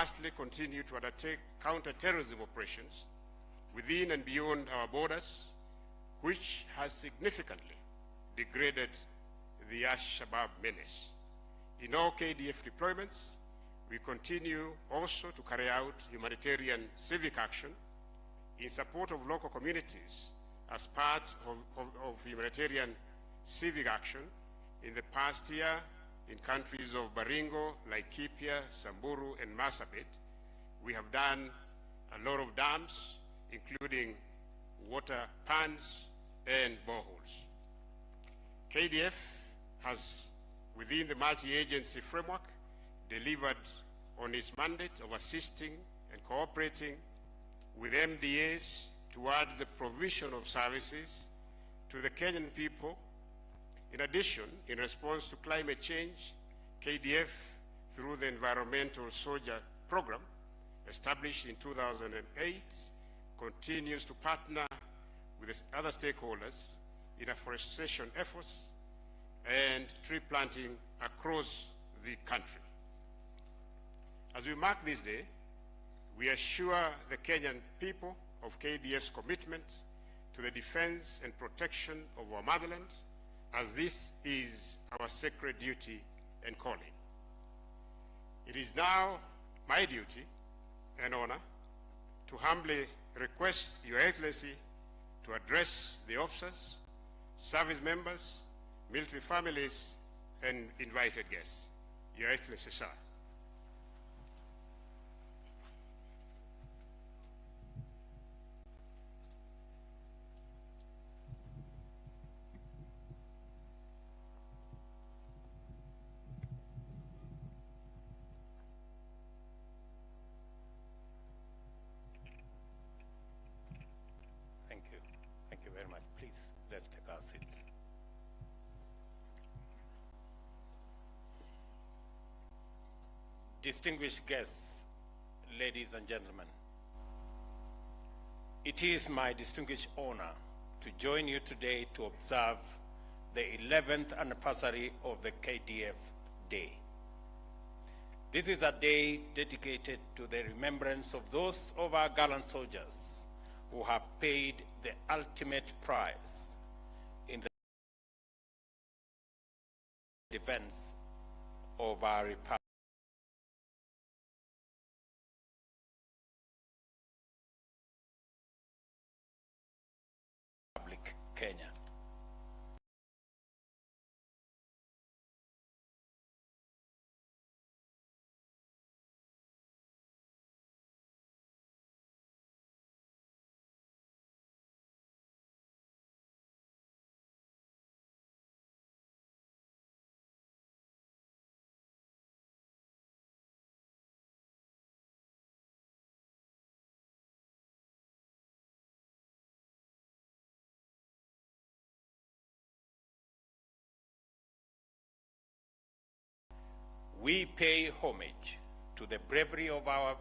robustly continue to undertake counter-terrorism operations within and beyond our borders, which has significantly degraded the Al-Shabaab menace. In all KDF deployments, we continue also to carry out humanitarian civic action in support of local communities as part of humanitarian civic action. In the past year, in countries of Baringo, Laikipia, Samburu, and Marsabit, we have done a lot of dams, including water pans and boreholes. KDF has, within the multi-agency framework, delivered on its mandate of assisting and cooperating with MDAs towards the provision of services to the Kenyan people. In addition, in response to climate change, KDF, through the Environmental Soldier Program, established in 2008, continues to partner with other stakeholders in afforestation efforts and tree planting across the country. As we mark this day, we assure the Kenyan people of KDF's commitment to the defense and protection of our motherland, as this is our sacred duty and calling. It is now my duty and honor to humbly request Your Excellency to address the officers, service members, military families, and invited guests. Your Excellency, sir. Thank you very much. Please, let's take our seats. Distinguished guests, ladies and gentlemen, it is my distinguished honor to join you today to observe the 11th anniversary of the KDF Day. This is a day dedicated to the remembrance of those of our gallant soldiers who have paid the ultimate price in the defense of our republic. Kenya. We pay homage to the bravery of our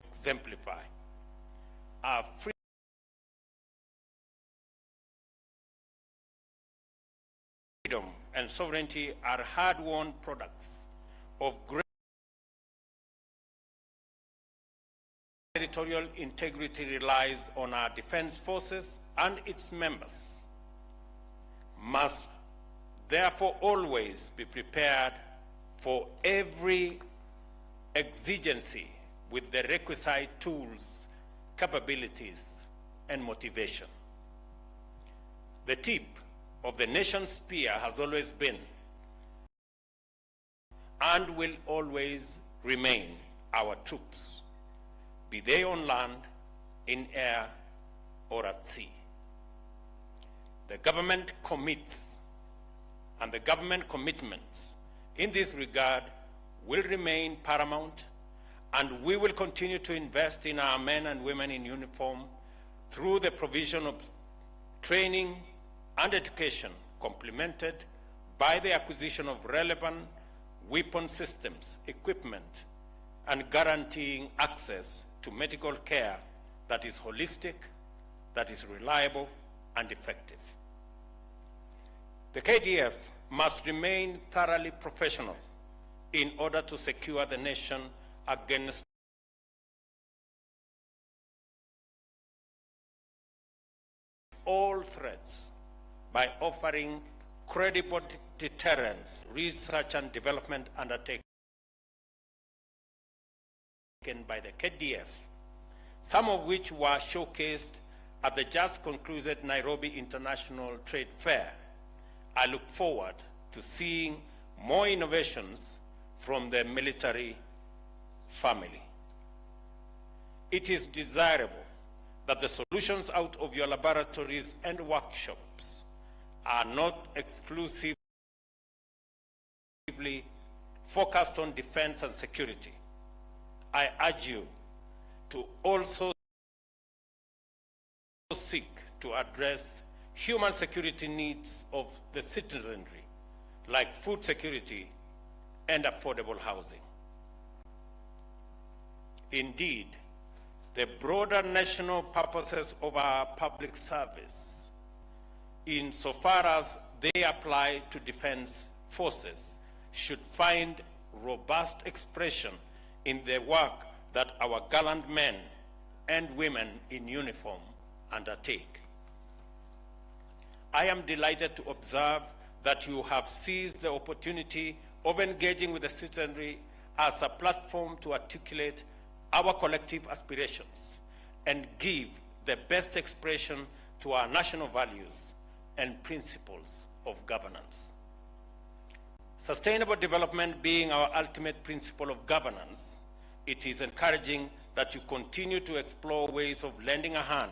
exemplify. Our freedom and sovereignty are hard-won products of great territorial integrity relies on our defense forces, and its members must therefore always be prepared for every exigency with the requisite tools, capabilities, and motivation. The tip of the nation's spear has always been and will always remain our troops, be they on land, in air, or at sea. The government commits, and the government commitments in this regard will remain paramount, and we will continue to invest in our men and women in uniform through the provision of training and education, complemented by the acquisition of relevant weapon systems, equipment, and guaranteeing access to medical care that is holistic, that is reliable, and effective. The KDF must remain thoroughly professional in order to secure the nation against all threats by offering credible deterrence, research and development undertaken by the KDF, some of which were showcased at the just concluded Nairobi International Trade Fair. I look forward to seeing more innovations from the military family. It is desirable that the solutions out of your laboratories and workshops are not exclusively focused on defense and security. I urge you to also seek to address human security needs of the citizenry, like food security and affordable housing. Indeed, the broader national purposes of our public service, insofar as they apply to defense forces, should find robust expression in the work that our gallant men and women in uniform undertake. I am delighted to observe that you have seized the opportunity of engaging with the citizenry as a platform to articulate our collective aspirations and give the best expression to our national values and principles of governance. Sustainable development being our ultimate principle of governance, it is encouraging that you continue to explore ways of lending a hand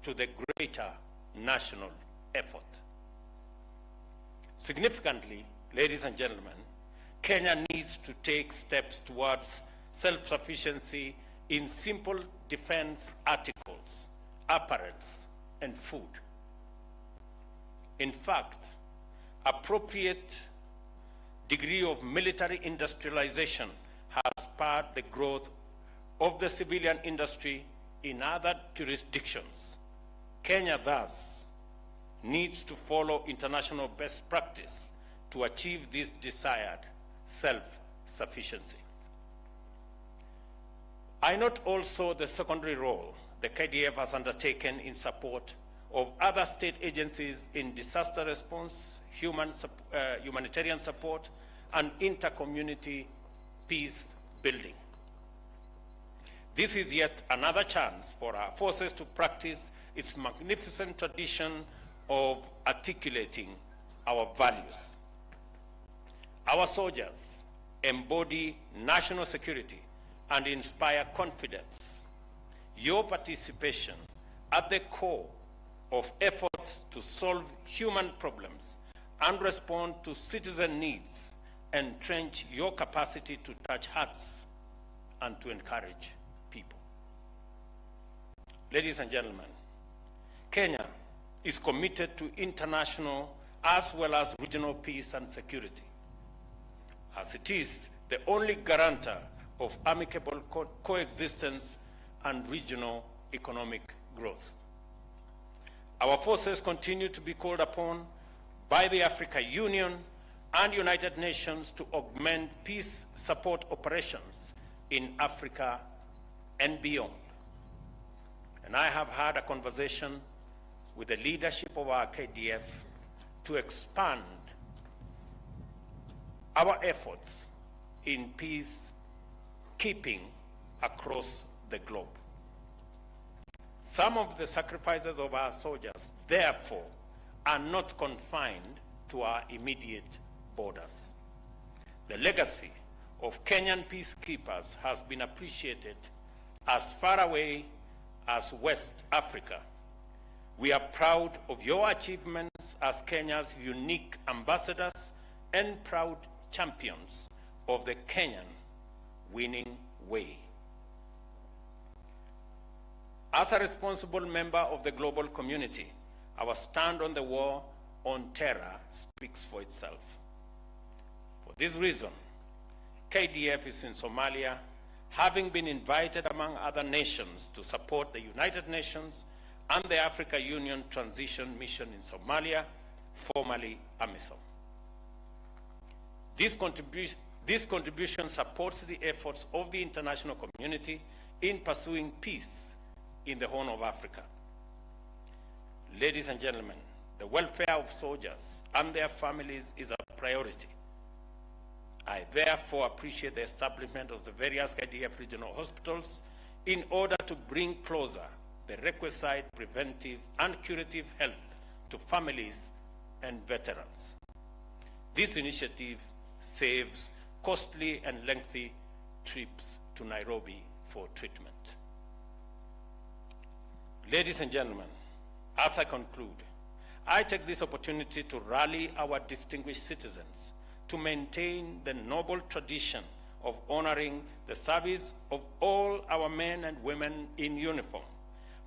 to the greater national effort. Significantly, ladies and gentlemen, Kenya needs to take steps towards self-sufficiency in simple defense articles, apparatus, and food. In fact, appropriate degree of military industrialization has spurred the growth of the civilian industry in other jurisdictions. Kenya thus needs to follow international best practice to achieve this desired self-sufficiency. I note also the secondary role the KDF has undertaken in support of other state agencies in disaster response, humanitarian support, and inter-community peace building. This is yet another chance for our forces to practice its magnificent tradition of articulating our values. Our soldiers embody national security and inspire confidence. Your participation at the core of efforts to solve human problems and respond to citizen needs entrench your capacity to touch hearts and to encourage people. Ladies and gentlemen, Kenya is committed to international as well as regional peace and security, as it is the only guarantor of amicable coexistence and regional economic growth. Our forces continue to be called upon by the African Union and United Nations to augment peace support operations in Africa and beyond. And I have had a conversation with the leadership of our KDF to expand our efforts in peacekeeping across the globe. Some of the sacrifices of our soldiers, therefore, are not confined to our immediate borders. The legacy of Kenyan peacekeepers has been appreciated as far away as West Africa. We are proud of your achievements as Kenya's unique ambassadors and proud champions of the Kenyan winning way. As a responsible member of the global community, our stand on the war on terror speaks for itself. For this reason, KDF is in Somalia, having been invited among other nations to support the United Nations and the African Union Transition Mission in Somalia, formerly AMISOM. This contribution supports the efforts of the international community in pursuing peace in the Horn of Africa. Ladies and gentlemen, the welfare of soldiers and their families is a priority. I therefore appreciate the establishment of the various KDF regional hospitals in order to bring closer the requisite preventive and curative health to families and veterans. This initiative saves costly and lengthy trips to Nairobi for treatment. Ladies and gentlemen, as I conclude, I take this opportunity to rally our distinguished citizens to maintain the noble tradition of honoring the service of all our men and women in uniform,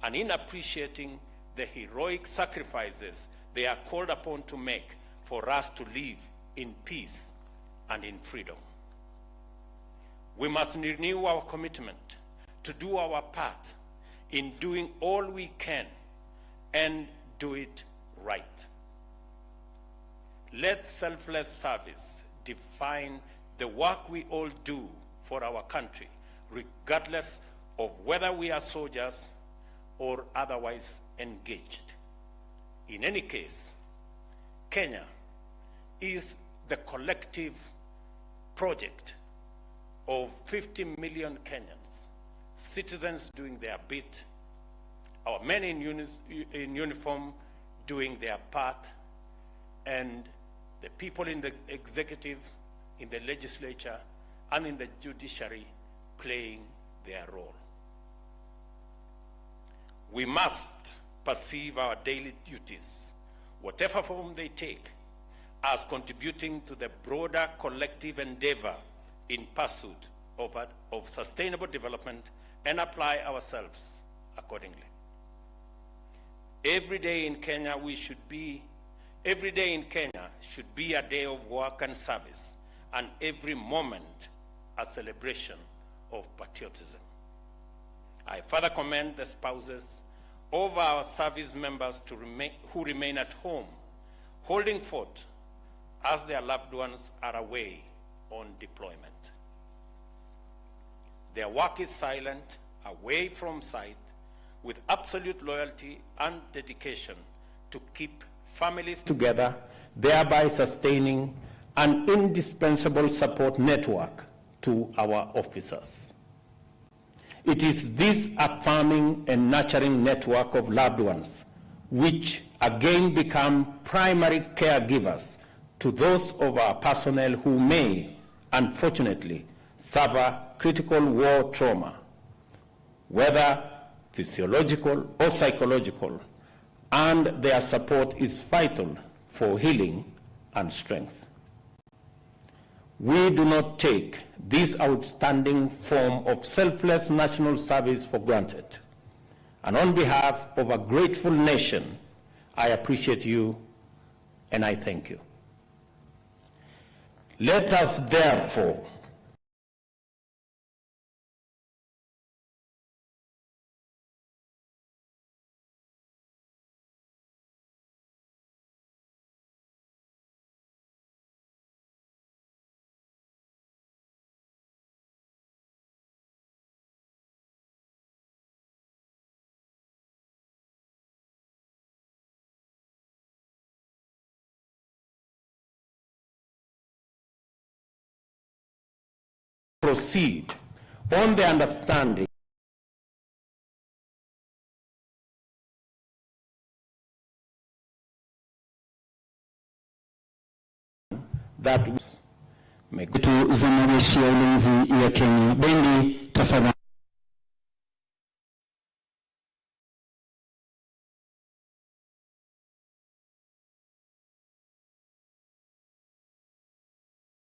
and in appreciating the heroic sacrifices they are called upon to make for us to live in peace and in freedom. We must renew our commitment to do our part in doing all we can and do it right. Let selfless service define the work we all do for our country, regardless of whether we are soldiers or otherwise engaged. In any case, Kenya is the collective project of 50 million Kenyans, citizens doing their bit, our men in uniform doing their part, and the people in the executive, in the legislature, and in the judiciary playing their role. We must perceive our daily duties, whatever form they take, as contributing to the broader collective endeavor in pursuit of sustainable development, and apply ourselves accordingly. Every day in Kenya should be a day of work and service, and every moment a celebration of patriotism. I further commend the spouses of our service members who remain at home, holding fort as their loved ones are away on deployment. Their work is silent, away from sight, with absolute loyalty and dedication to keep families together, thereby sustaining an indispensable support network to our officers. It is this affirming and nurturing network of loved ones which again become primary caregivers to those of our personnel who may, unfortunately, suffer critical war trauma, whether physiological or psychological, and their support is vital for healing and strength. We do not take this outstanding form of selfless national service for granted. And on behalf of a grateful nation, I appreciate you and I thank you. Let us therefore proceed on the understanding that zetu za majeshi ya ulinzi ya Kenya. Bendi tafadhali.